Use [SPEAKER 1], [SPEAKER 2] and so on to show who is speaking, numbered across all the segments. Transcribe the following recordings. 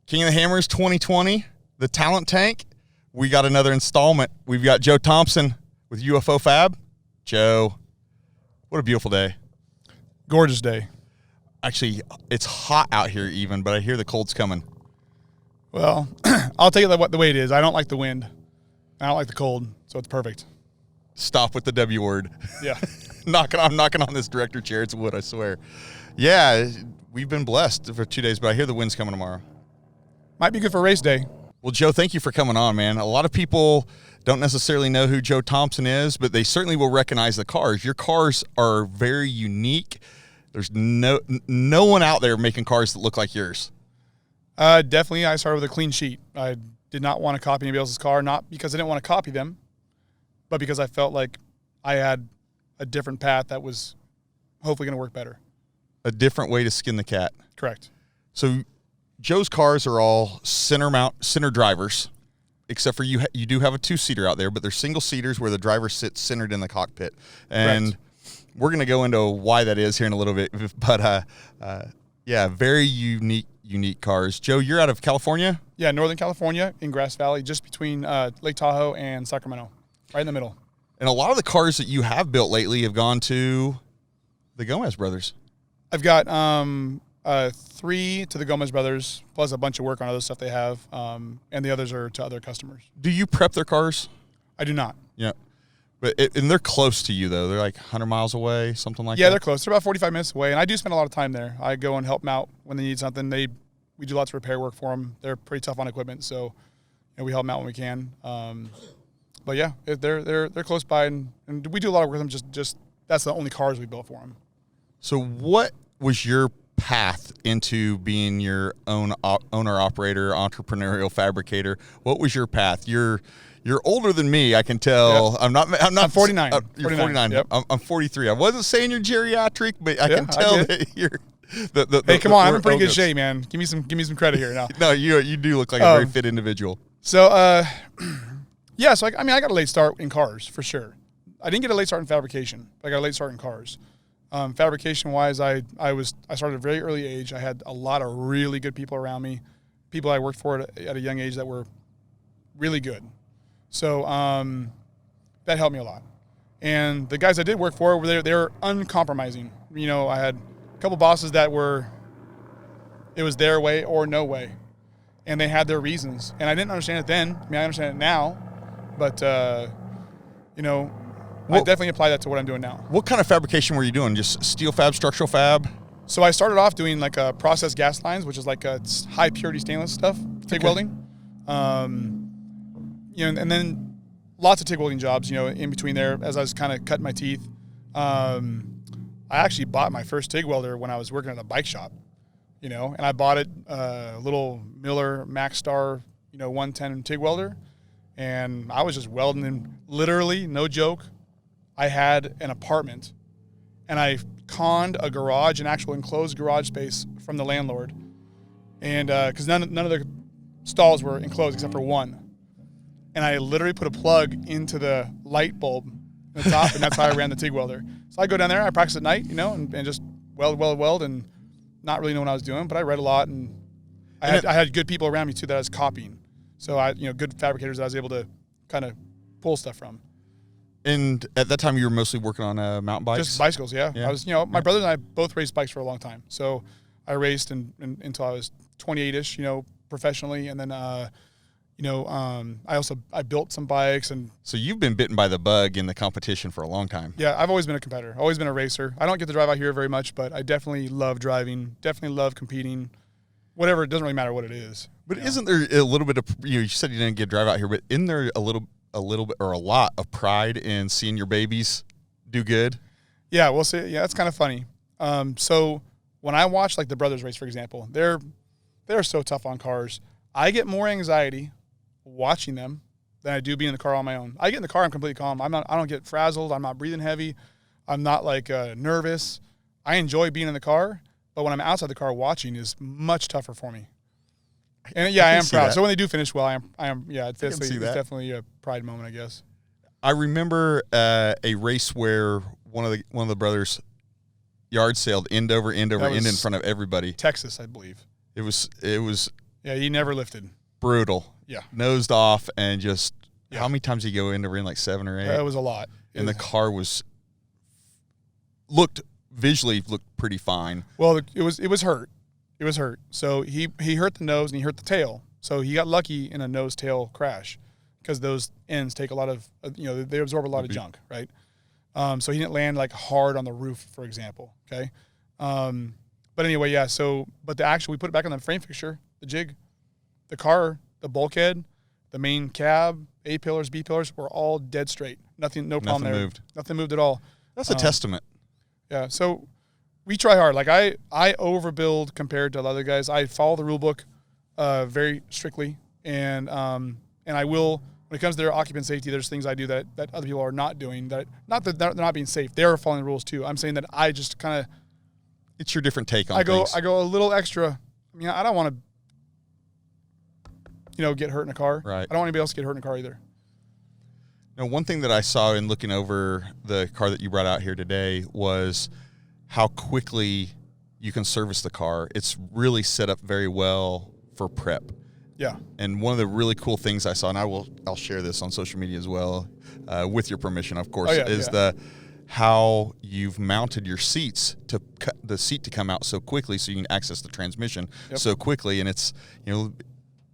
[SPEAKER 1] King of the Hammers 2020, the talent tank. We got another installment. We've got Joe Thompson with UFO Fab. Joe, what a beautiful day.
[SPEAKER 2] Gorgeous day.
[SPEAKER 1] Actually, it's hot out here even, but I hear the cold's coming.
[SPEAKER 2] Well, I'll tell you the way it is. I don't like the wind. I don't like the cold, so it's perfect.
[SPEAKER 1] Stop with the W word.
[SPEAKER 2] Yeah.
[SPEAKER 1] I'm knocking on this director chair. It's wood, I swear. Yeah, we've been blessed for 2 days, but I hear the wind's coming tomorrow.
[SPEAKER 2] Might be good for race day.
[SPEAKER 1] Well, Joe, thank you for coming on, man. A lot of people don't necessarily know who Joe Thompson is, but they certainly will recognize the cars. Your cars are very unique. There's no one out there making cars that look like yours.
[SPEAKER 2] Definitely, I started with a clean sheet. I did not want to copy anybody else's car, not because I didn't want to copy them, but because I felt like I had a different path that was hopefully going to work better.
[SPEAKER 1] A different way to skin the cat.
[SPEAKER 2] Correct.
[SPEAKER 1] So Joe's cars are all center drivers, except for you do have a two-seater out there, but they're single-seaters where the driver sits centered in the cockpit. And we're going to go into why that is here in a little bit. But, yeah, very unique cars. Joe, you're out of California?
[SPEAKER 2] Yeah, Northern California in Grass Valley, just between Lake Tahoe and Sacramento, right in the middle.
[SPEAKER 1] And a lot of the cars that you have built lately have gone to the Gomez brothers.
[SPEAKER 2] I've got 3 to the Gomez brothers, plus a bunch of work on other stuff they have, and the others are to other customers.
[SPEAKER 1] Do you prep their cars?
[SPEAKER 2] I do not.
[SPEAKER 1] Yeah. And they're close to you, though. They're like 100 miles away, something like that?
[SPEAKER 2] Yeah, they're close. They're about 45 minutes away, and I do spend a lot of time there. I go and help them out when they need something. We do lots of repair work for them. They're pretty tough on equipment, so we help them out when we can. But, yeah, they're close by, and we do a lot of work with them. Just that's the only cars we built for them. So
[SPEAKER 1] what was your path into being your own owner-operator, entrepreneurial fabricator? What was your path? You're older than me, I can tell. Yep. I'm not. I'm
[SPEAKER 2] 49.
[SPEAKER 1] You're 49.
[SPEAKER 2] Yep.
[SPEAKER 1] I'm 43. I wasn't saying you're geriatric, but I can tell that you're.
[SPEAKER 2] Hey, come on! I'm in pretty good shape, man. Give me some credit here now.
[SPEAKER 1] No, you do look like a very fit individual.
[SPEAKER 2] So, yeah. So I got a late start in cars for sure. I didn't get a late start in fabrication, but I got a late start in cars. Fabrication-wise, I started at a very early age. I had a lot of really good people around me, people I worked for at a young age that were really good. So that helped me a lot. And the guys I did work for, they were uncompromising. I had a couple bosses that it was their way or no way. And they had their reasons. And I didn't understand it then. I understand it now. But, I definitely apply that to what I'm doing now.
[SPEAKER 1] What kind of fabrication were you doing? Just steel fab, structural fab?
[SPEAKER 2] So I started off doing like processed gas lines, which is like high purity stainless stuff, TIG welding. And then lots of TIG welding jobs, in between there as I was kind of cutting my teeth. I actually bought my first TIG welder when I was working at a bike shop, and I bought it, a little Miller Maxstar, 110 TIG welder. And I was just welding, and literally, no joke, I had an apartment, and I conned a garage, an actual enclosed garage space from the landlord, and because none of the stalls were enclosed except for one, and I literally put a plug into the light bulb at the top, and that's how I ran the TIG welder. So I go down there, I practice at night, and just weld, and not really know what I was doing, but I read a lot, and I had good people around me too that I was copying. So good fabricators that I was able to kind of pull stuff from.
[SPEAKER 1] And at that time, you were mostly working on mountain bikes?
[SPEAKER 2] Just bicycles, yeah. I was, my brothers and I both raced bikes for a long time. So I raced until I was 28-ish, professionally. And then, I built some bikes. And
[SPEAKER 1] so you've been bitten by the bug in the competition for a long time.
[SPEAKER 2] Yeah, I've always been a competitor, always been a racer. I don't get to drive out here very much, but I definitely love driving, definitely love competing. Whatever, it doesn't really matter what it is.
[SPEAKER 1] But isn't there a little bit of, you said you didn't get to drive out here, but isn't there a little bit or a lot of pride in seeing your babies do good?
[SPEAKER 2] Yeah, we'll see. Yeah, that's kind of funny. So when I watch like the brothers race, for example, they're so tough on cars. I get more anxiety watching them than I do being in the car on my own. I get in the car, I'm completely calm. I don't get frazzled. I'm not breathing heavy. I'm not nervous. I enjoy being in the car, but when I'm outside the car watching is much tougher for me. And yeah, I am proud. So when they do finish well, I am. Yeah, it's definitely a pride moment, I guess.
[SPEAKER 1] I remember a race where one of the brothers yard sailed end over end in front of everybody.
[SPEAKER 2] Texas, I believe.
[SPEAKER 1] It was
[SPEAKER 2] Yeah, he never lifted.
[SPEAKER 1] Brutal.
[SPEAKER 2] Yeah.
[SPEAKER 1] Nosed off and just how many times did he go into ring? Like 7 or 8?
[SPEAKER 2] It was a lot.
[SPEAKER 1] And the car looked pretty fine.
[SPEAKER 2] Well, it was hurt. It was hurt. So he hurt the nose and he hurt the tail. So he got lucky in a nose tail crash because those ends take a lot of they absorb a lot of junk, right? So he didn't land like hard on the roof, for example. Okay. But anyway, yeah. So but we put it back on the frame fixture, the jig, the car, the bulkhead, the main cab, A pillars, B pillars were all dead straight. No problem there.
[SPEAKER 1] Moved.
[SPEAKER 2] Nothing moved at all.
[SPEAKER 1] That's a testament.
[SPEAKER 2] Yeah. So we try hard. Like I overbuild compared to other guys. I follow the rule book very strictly, and I will when it comes to their occupant safety. There's things I do that other people are not doing. That not that they're not being safe. They're following the rules too. I'm saying that I just kind of.
[SPEAKER 1] It's your different take on things.
[SPEAKER 2] I go a little extra. I mean, I don't want to, get hurt in a car.
[SPEAKER 1] Right.
[SPEAKER 2] I don't want anybody else to get hurt in a car either.
[SPEAKER 1] Now, one thing that I saw in looking over the car that you brought out here today was how quickly you can service the car. It's really set up very well for prep.
[SPEAKER 2] Yeah.
[SPEAKER 1] And one of the really cool things I saw, and I'll share this on social media as well, with your permission, of course, how you've mounted your seats to cut the seat to come out so quickly, so you can access the transmission so quickly, and it's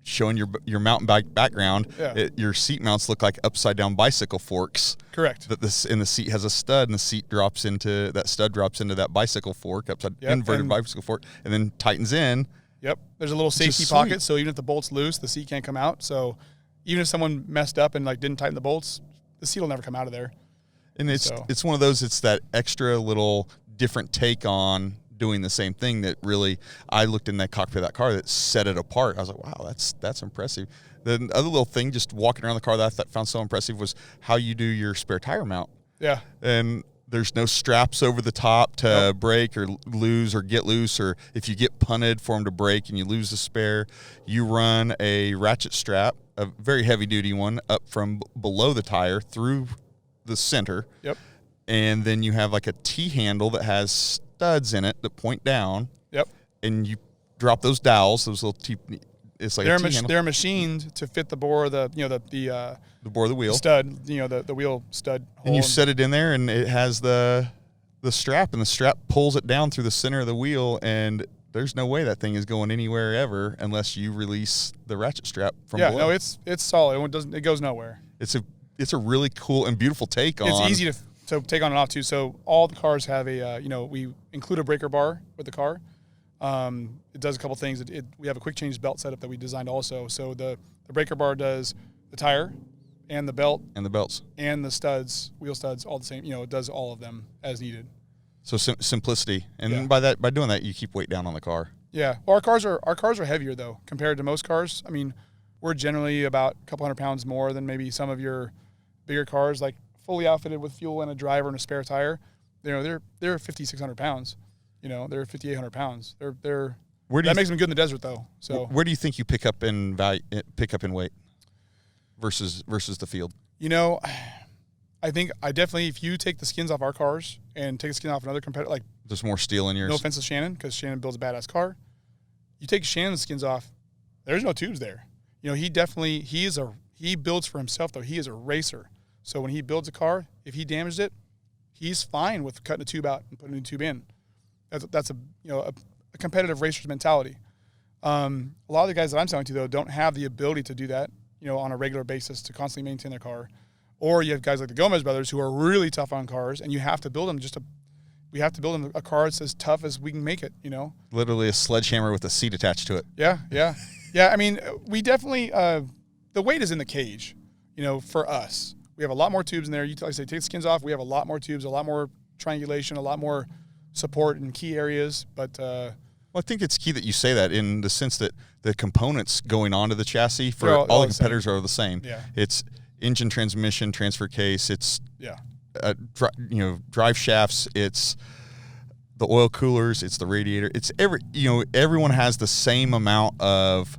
[SPEAKER 1] showing your mountain bike background. Yeah. Your seat mounts look like upside down bicycle forks.
[SPEAKER 2] Correct.
[SPEAKER 1] That the seat has a stud, and the seat drops into that bicycle fork, inverted bicycle fork, and then tightens in.
[SPEAKER 2] Yep. There's a little safety pocket, so even if the bolt's loose, the seat can't come out. So even if someone messed up and didn't tighten the bolts, the seat will never come out of there.
[SPEAKER 1] And it's one of those, it's that extra little different take on doing the same thing that really, I looked in that cockpit of that car that set it apart. I was like, wow, that's impressive. The other little thing, just walking around the car that I found so impressive was how you do your spare tire mount.
[SPEAKER 2] Yeah.
[SPEAKER 1] And there's no straps over the top to break or lose or get loose, or if you get punted for them to break and you lose the spare, you run a ratchet strap, a very heavy duty one, up from below the tire through the center.
[SPEAKER 2] Yep. And
[SPEAKER 1] then you have like a T-handle that has studs in it that point down.
[SPEAKER 2] Yep. And
[SPEAKER 1] you drop those dowels, those little T. It's like
[SPEAKER 2] they're machined to fit the bore of the
[SPEAKER 1] bore of the wheel
[SPEAKER 2] stud, the wheel stud hole.
[SPEAKER 1] And you set it in there, and it has the strap, and the strap pulls it down through the center of the wheel, and there's no way that thing is going anywhere ever unless you release the ratchet strap from below.
[SPEAKER 2] No, it's solid. It goes nowhere.
[SPEAKER 1] It's a really cool and beautiful take on.
[SPEAKER 2] It's easy to take on and off too. So all the cars have we include a breaker bar with the car. It does a couple things. We have a quick change belt setup that we designed also. So the breaker bar does the tire and the belt
[SPEAKER 1] and the belts
[SPEAKER 2] and the studs, wheel studs, all the same. It does all of them as needed.
[SPEAKER 1] So simplicity, and by doing that, you keep weight down on the car.
[SPEAKER 2] Yeah. Well, our cars are heavier though compared to most cars. I mean, we're generally about a couple hundred pounds more than maybe some of your bigger cars, like fully outfitted with fuel and a driver and a spare tire. They're 5,600 pounds. They're 5,800 pounds. That makes them good in the desert though. So
[SPEAKER 1] where do you think you pick up in weight versus the field?
[SPEAKER 2] I think if you take the skins off our cars and take the skin off another competitor, like
[SPEAKER 1] there's more steel in yours.
[SPEAKER 2] No offense to Shannon, because Shannon builds a badass car. You take Shannon's skins off, there's no tubes there. He builds for himself though. He is a racer. So when he builds a car, if he damaged it, he's fine with cutting a tube out and putting a new tube in. That's a competitive racer's mentality. A lot of the guys that I'm selling to though don't have the ability to do that, on a regular basis to constantly maintain their car. Or you have guys like the Gomez brothers who are really tough on cars, and you have to build them we have to build them a car that's as tough as we can make it.
[SPEAKER 1] Literally a sledgehammer with a seat attached to it.
[SPEAKER 2] Yeah. I mean, we definitely the weight is in the cage. For us, we have a lot more tubes in there. Like I say, take the skins off. We have a lot more tubes, a lot more triangulation, a lot more support in key areas. But
[SPEAKER 1] I think it's key that you say that in the sense that the components going onto the chassis for all the competitors are the same.
[SPEAKER 2] Yeah.
[SPEAKER 1] It's engine, transmission, transfer case. It's drive shafts. It's the oil coolers. It's the radiator. It's everyone has the same amount of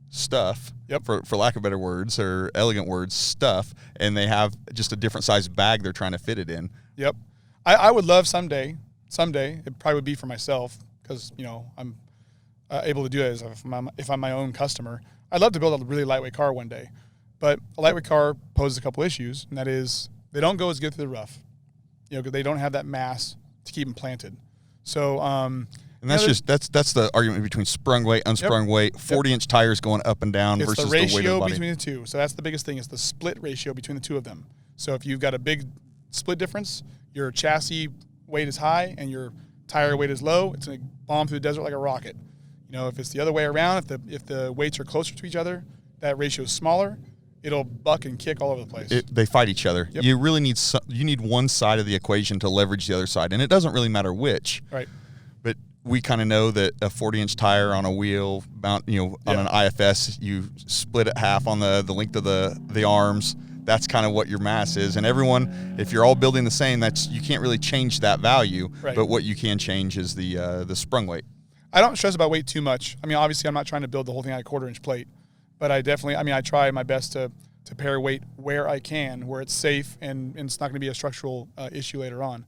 [SPEAKER 1] stuff.
[SPEAKER 2] Yep.
[SPEAKER 1] For lack of better words or elegant words, stuff, and they have just a different size bag they're trying to fit it in.
[SPEAKER 2] Yep. I would love someday, it probably would be for myself because, able to do it is if I'm my own customer. I'd love to build a really lightweight car one day, but a lightweight car poses a couple issues, and that is they don't go as good through the rough, because they don't have that mass to keep them planted. So,
[SPEAKER 1] and that's that's the argument between sprung weight, unsprung weight, 40-inch tires going up and down versus the weight of the body. It's the ratio
[SPEAKER 2] between the two. So that's the biggest thing. It's the split ratio between the two of them. So if you've got a big split difference, your chassis weight is high and your tire weight is low, it's going to bomb through the desert like a rocket. If it's the other way around, if the weights are closer to each other, that ratio is smaller, it'll buck and kick all over the place.
[SPEAKER 1] They fight each other. Yep. You really need one side of the equation to leverage the other side, and it doesn't really matter which.
[SPEAKER 2] Right.
[SPEAKER 1] But we kind of know that a 40-inch tire on a wheel mount, on an IFS, you split it half on the length of the arms. That's kind of what your mass is. And everyone, if you're all building the same, you can't really change that value. Right. But what you can change is the sprung weight.
[SPEAKER 2] I don't stress about weight too much. I mean, obviously, I'm not trying to build the whole thing on a 1/4-inch plate, but I definitely, I try my best to pair weight where I can, where it's safe and it's not going to be a structural issue later on.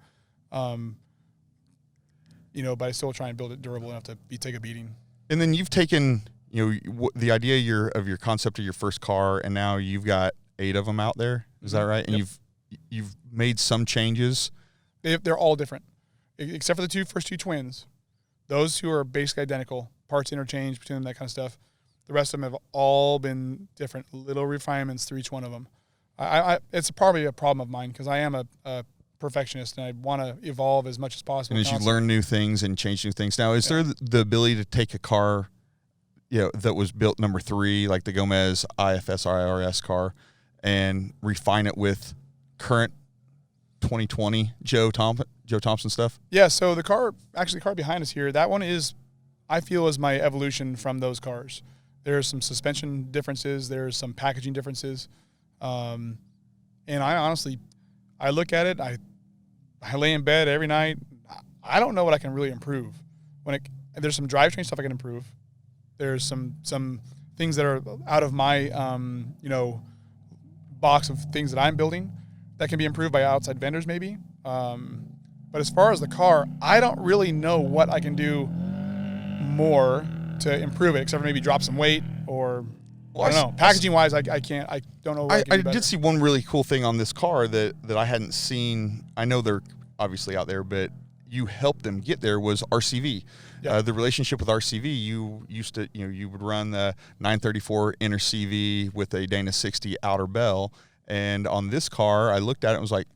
[SPEAKER 2] But I still try and build it durable enough to take a beating.
[SPEAKER 1] And then you've taken, the idea of your concept of your first car, and now you've got 8 of them out there. Is that right? And you've made some changes.
[SPEAKER 2] They're all different, except for the first two twins. Those two are basically identical, parts interchange between them, that kind of stuff. The rest of them have all been different, little refinements through each one of them. It's probably a problem of mine because I am a perfectionist and I want to evolve as much as possible.
[SPEAKER 1] And as you learn new things and change new things. Now, is there the ability to take a car, that was built number 3, like the Gomez IFS IRS car, and refine it with current 2020 Joe Thompson stuff?
[SPEAKER 2] Yeah, so the car behind us here, that one I feel is my evolution from those cars. There's some suspension differences, there's some packaging differences. And I honestly, I look at it, I lay in bed every night. I don't know what I can really improve. There's some drivetrain stuff I can improve. There's some things that are out of my box of things that I'm building that can be improved by outside vendors maybe. But as far as the car, I don't really know what I can do more to improve it, except for maybe drop some weight or I don't know. Packaging wise, I don't know.
[SPEAKER 1] I did see one really cool thing on this car that I hadn't seen. I know they're obviously out there, but you helped them get there was RCV. Yeah. The relationship with RCV, you used to, you would run the 934 inner CV with a Dana 60 outer bell. And on this car, I looked at it and was like,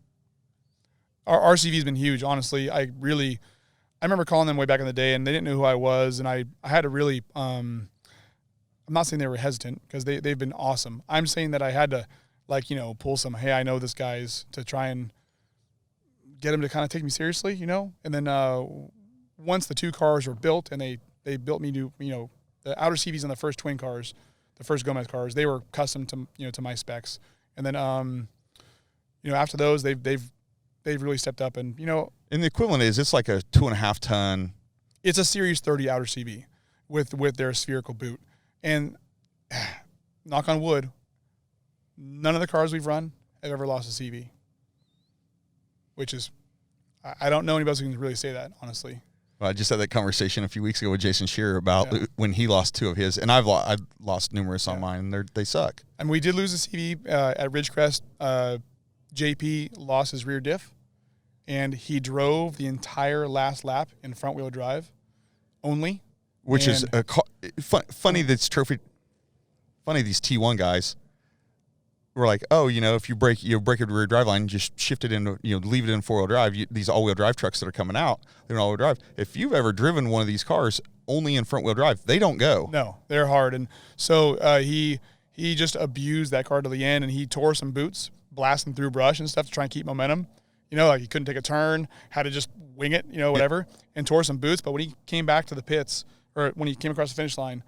[SPEAKER 2] our RCV has been huge, honestly. I remember calling them way back in the day, and they didn't know who I was, and I had to really I'm not saying they were hesitant because they've been awesome. I'm saying that I had to, pull some, hey, I know this guy's to try and get him to kind of take me seriously, And then once the 2 cars were built and they built me new, the outer CVs on the first twin cars, the first Gomez cars, they were custom to my specs. And then after those, they've really stepped up, and
[SPEAKER 1] And the equivalent is it's like a 2.5 ton.
[SPEAKER 2] It's a Series 30 outer CV with their spherical boot, and knock on wood, none of the cars we've run have ever lost a CV. Which is, I don't know anybody else who can really say that, honestly.
[SPEAKER 1] Well, I just had that conversation a few weeks ago with Jason Shearer about when he lost 2 of his, and I've lost numerous on mine, and they suck. I
[SPEAKER 2] mean, we did lose a CV at Ridgecrest. JP lost his rear diff, and he drove the entire last lap in front-wheel drive only.
[SPEAKER 1] Which is funny. That's trophy. Funny these T1 guys were like, oh, if you break a rear drive line, just shift it into, leave it in 4-wheel drive. These all-wheel drive trucks that are coming out, they're in all-wheel drive. If you've ever driven one of these cars only in front-wheel drive, they don't go.
[SPEAKER 2] No, they're hard. And so he just abused that car to the end, and he tore some boots, blasting through brush and stuff to try and keep momentum. He couldn't take a turn, had to just wing it, whatever, and tore some boots. But when he came back to the pits, or when he came across the finish line,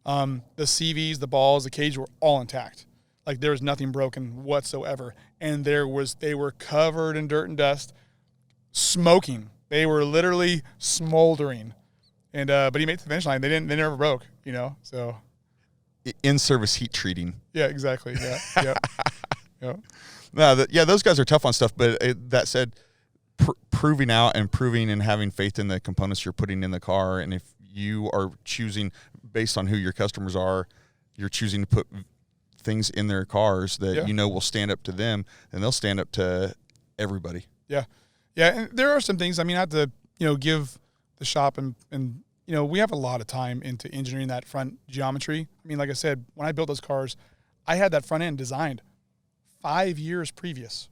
[SPEAKER 2] the CVs, the balls, the cage were all intact. Like there was nothing broken whatsoever. And they were covered in dirt and dust, smoking. They were literally smoldering. And but he made it to the finish line. They never broke, so
[SPEAKER 1] in-service heat treating.
[SPEAKER 2] Yeah, exactly. Yeah. Yep.
[SPEAKER 1] No, those guys are tough on stuff, but that said, proving out and proving and having faith in the components you're putting in the car, and if you are choosing based on who your customers are. You're choosing to put things in their cars that will stand up to them, and they'll stand up to everybody.
[SPEAKER 2] Yeah. And there are some things, I mean, I have to, give the shop and we have a lot of time into engineering that front geometry. I mean, like I said, when I built those cars, I had that front end designed 5 years previous.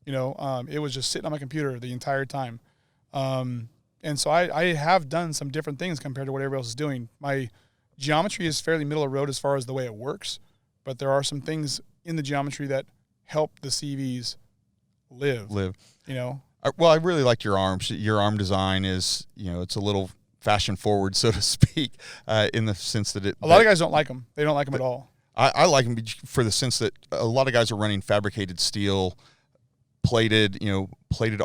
[SPEAKER 2] It was just sitting on my computer the entire time. And so I have done some different things compared to what everybody else is doing. My geometry is fairly middle of the road as far as the way it works, but there are some things in the geometry that help the CVs live.
[SPEAKER 1] Well, I really liked your arms. Your arm design is, it's a little fashion forward, so to speak, in the sense that
[SPEAKER 2] a lot of guys don't like them. They don't like them at all.
[SPEAKER 1] I like them for the sense that a lot of guys are running fabricated steel, plated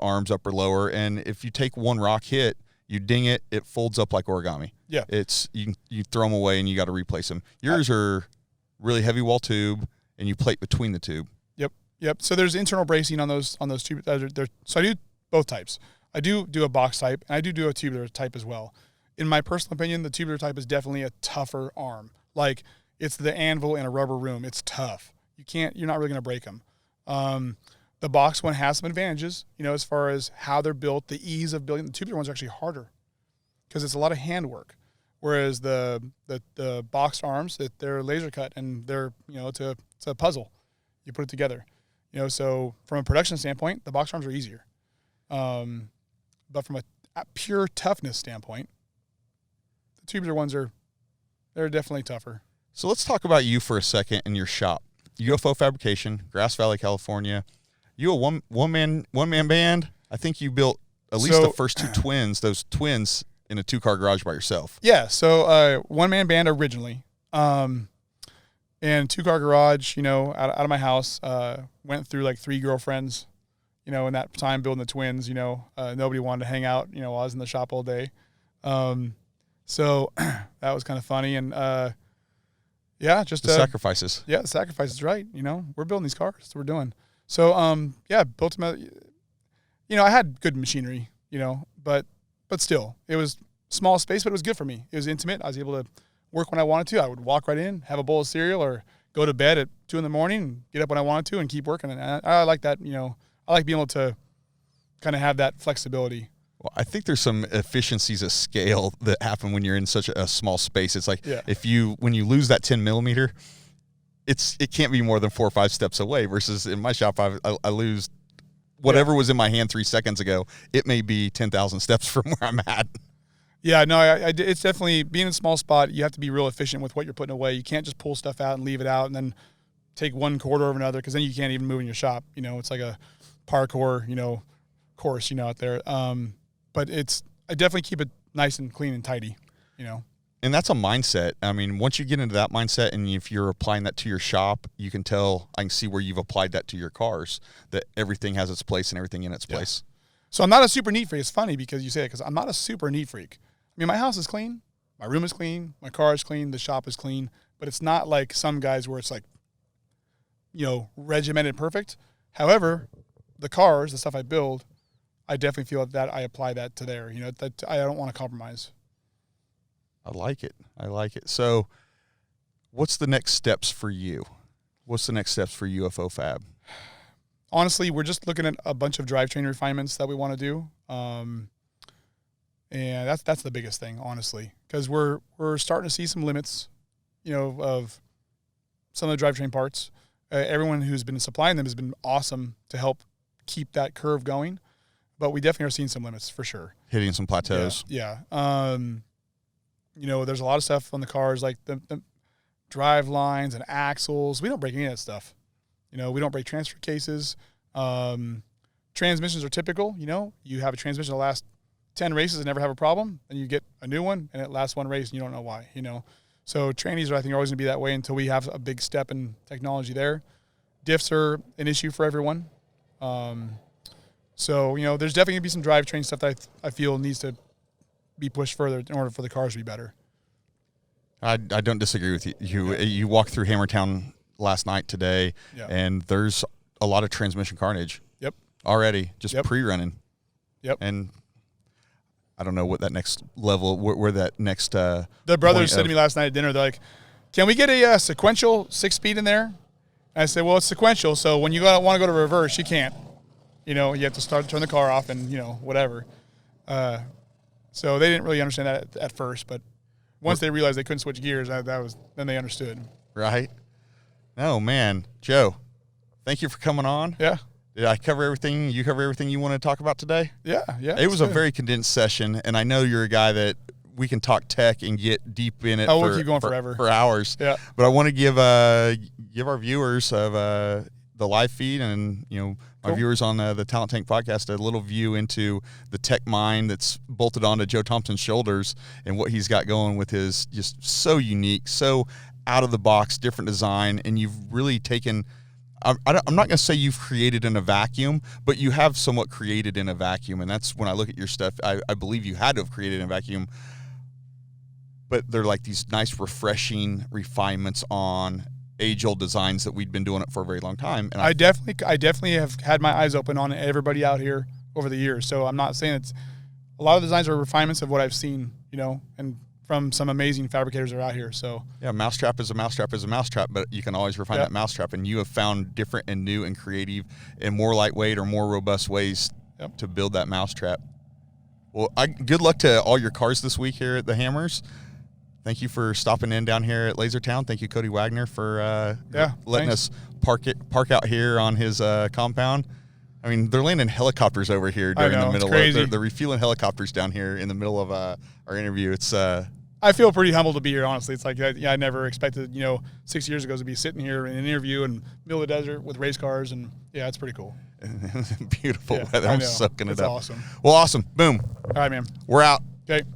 [SPEAKER 1] arms up or lower, and if you take one rock hit, you ding it, it folds up like origami.
[SPEAKER 2] Yeah,
[SPEAKER 1] it's you throw them away and you got to replace them. Yours are really heavy wall tube, and you plate between the tube.
[SPEAKER 2] Yep. So there's internal bracing on those tubes. So I do both types. I do a box type, and I do a tubular type as well. In my personal opinion, the tubular type is definitely a tougher arm. Like, it's the anvil in a rubber room. It's tough. You're not really going to break them. The box one has some advantages, as far as how they're built, the ease of building. The tubular ones are actually harder because it's a lot of handwork. Whereas the boxed arms, they're laser cut, and they're, it's a puzzle. You put it together. So from a production standpoint, the box arms are easier. But from a pure toughness standpoint, the tubular ones they're definitely tougher.
[SPEAKER 1] So let's talk about you for a second in your shop. UFO Fabrication, Grass Valley, California. You a one man band? I think you built at least the first two twins, those twins, in a 2-car garage by yourself.
[SPEAKER 2] Yeah, so one man band originally. And 2-car garage, out of my house, went through like 3 girlfriends, in that time building the twins, nobody wanted to hang out, while I was in the shop all day. So that was kind of funny. And, just
[SPEAKER 1] the sacrifices.
[SPEAKER 2] Yeah, the sacrifices, right. We're building these cars. That's what we're doing. So, built them out. I had good machinery, but still, it was small space, but it was good for me. It was intimate. I was able to work when I wanted to. I would walk right in, have a bowl of cereal, or go to bed at 2 a.m, get up when I wanted to, and keep working. And I like that, I like being able to kind of have that flexibility.
[SPEAKER 1] Well, I think there's some efficiencies of scale that happen when you're in such a small space. It's like when you lose that 10 millimeter, it can't be more than 4 or 5 steps away. Versus in my shop, I lose whatever was in my hand 3 seconds ago. It may be 10,000 steps from where I'm at.
[SPEAKER 2] Yeah, no, it's definitely being in a small spot. You have to be real efficient with what you're putting away. You can't just pull stuff out and leave it out and then take one quarter over another, because then you can't even move in your shop. It's like a parkour, course, out there. But I definitely keep it nice and clean and tidy,
[SPEAKER 1] And that's a mindset. I mean, once you get into that mindset, and if you're applying that to your shop, I can see where you've applied that to your cars, that everything has its place and everything in its place.
[SPEAKER 2] So I'm not a super neat freak. It's funny because you say it, because I'm not a super neat freak. I mean, my house is clean, my room is clean, my car is clean, the shop is clean, but it's not like some guys where it's like, regimented perfect. However, the cars, the stuff I build, I definitely feel that I apply that to there. That I don't want to compromise.
[SPEAKER 1] I like it. So what's the next steps for you? What's the next steps for UFO Fab?
[SPEAKER 2] Honestly, we're just looking at a bunch of drivetrain refinements that we want to do. And that's the biggest thing, honestly, because we're starting to see some limits, of some of the drivetrain parts. Everyone who's been supplying them has been awesome to help keep that curve going, but we definitely are seeing some limits for sure. Hitting
[SPEAKER 1] some plateaus.
[SPEAKER 2] Yeah. There's a lot of stuff on the cars, like the drive lines and axles. We don't break any of that stuff. We don't break transfer cases. Transmissions are typical. You have a transmission that lasts 10 races and never have a problem, and you get a new one and it lasts 1 race and you don't know why. So trannies I think are always going to be that way until we have a big step in technology there. Diffs are an issue for everyone. So there's definitely going to be some drivetrain stuff that I feel needs to be pushed further in order for the cars to be better.
[SPEAKER 1] I don't disagree with you. You walked through Hammertown last night today, and there's a lot of transmission carnage.
[SPEAKER 2] Yep.
[SPEAKER 1] Already, just pre-running.
[SPEAKER 2] Yep.
[SPEAKER 1] And I don't know what that next level, where that next.
[SPEAKER 2] The brothers said to me last night at dinner, they're like, "Can we get a sequential 6-speed in there?" And I said, "Well, it's sequential, so when you want to go to reverse, you can't. You know, you have to turn the car off, and whatever." So they didn't really understand that at first, but once they realized they couldn't switch gears, then they understood.
[SPEAKER 1] Right. No, man, Joe, thank you for coming on.
[SPEAKER 2] Yeah.
[SPEAKER 1] Did I cover everything? You cover everything you want to talk about today?
[SPEAKER 2] Yeah.
[SPEAKER 1] It was a very condensed session, and I know you're a guy that we can talk tech and get deep in it.
[SPEAKER 2] We'll keep going forever.
[SPEAKER 1] For hours.
[SPEAKER 2] Yeah.
[SPEAKER 1] But I want to give our viewers of the live feed and our viewers on the Talent Tank podcast a little view into the tech mind that's bolted onto Joe Thompson's shoulders and what he's got going with his just so unique, so out of the box, different design, and you've really taken. I'm not going to say you've created in a vacuum, but you have somewhat created in a vacuum, and that's when I look at your stuff. I believe you had to have created in a vacuum, but they're like these nice, refreshing refinements on age-old designs that we'd been doing it for a very long time. And
[SPEAKER 2] I definitely have had my eyes open on everybody out here over the years. So I'm not saying it's a lot of designs are refinements of what I've seen, and from some amazing fabricators that are out here. So
[SPEAKER 1] yeah, mousetrap is a mousetrap is a mousetrap, but you can always refine that mousetrap, and you have found different and new and creative and more lightweight or more robust ways to build that mousetrap. Well, good luck to all your cars this week here at the Hammers. Thank you for stopping in down here at Lasertown. Thank you, Cody Wagner, for letting us park out here on his compound. I mean, they're landing helicopters over here during the middle of they're refueling helicopters down here in the middle of our interview. It's
[SPEAKER 2] I feel pretty humbled to be here, honestly. It's like I never expected, 6 years ago to be sitting here in an interview in the middle of the desert with race cars, and it's pretty cool.
[SPEAKER 1] Beautiful weather. I'm soaking it up.
[SPEAKER 2] It's awesome.
[SPEAKER 1] Well, awesome. Boom.
[SPEAKER 2] All right, man.
[SPEAKER 1] We're out.
[SPEAKER 2] Okay.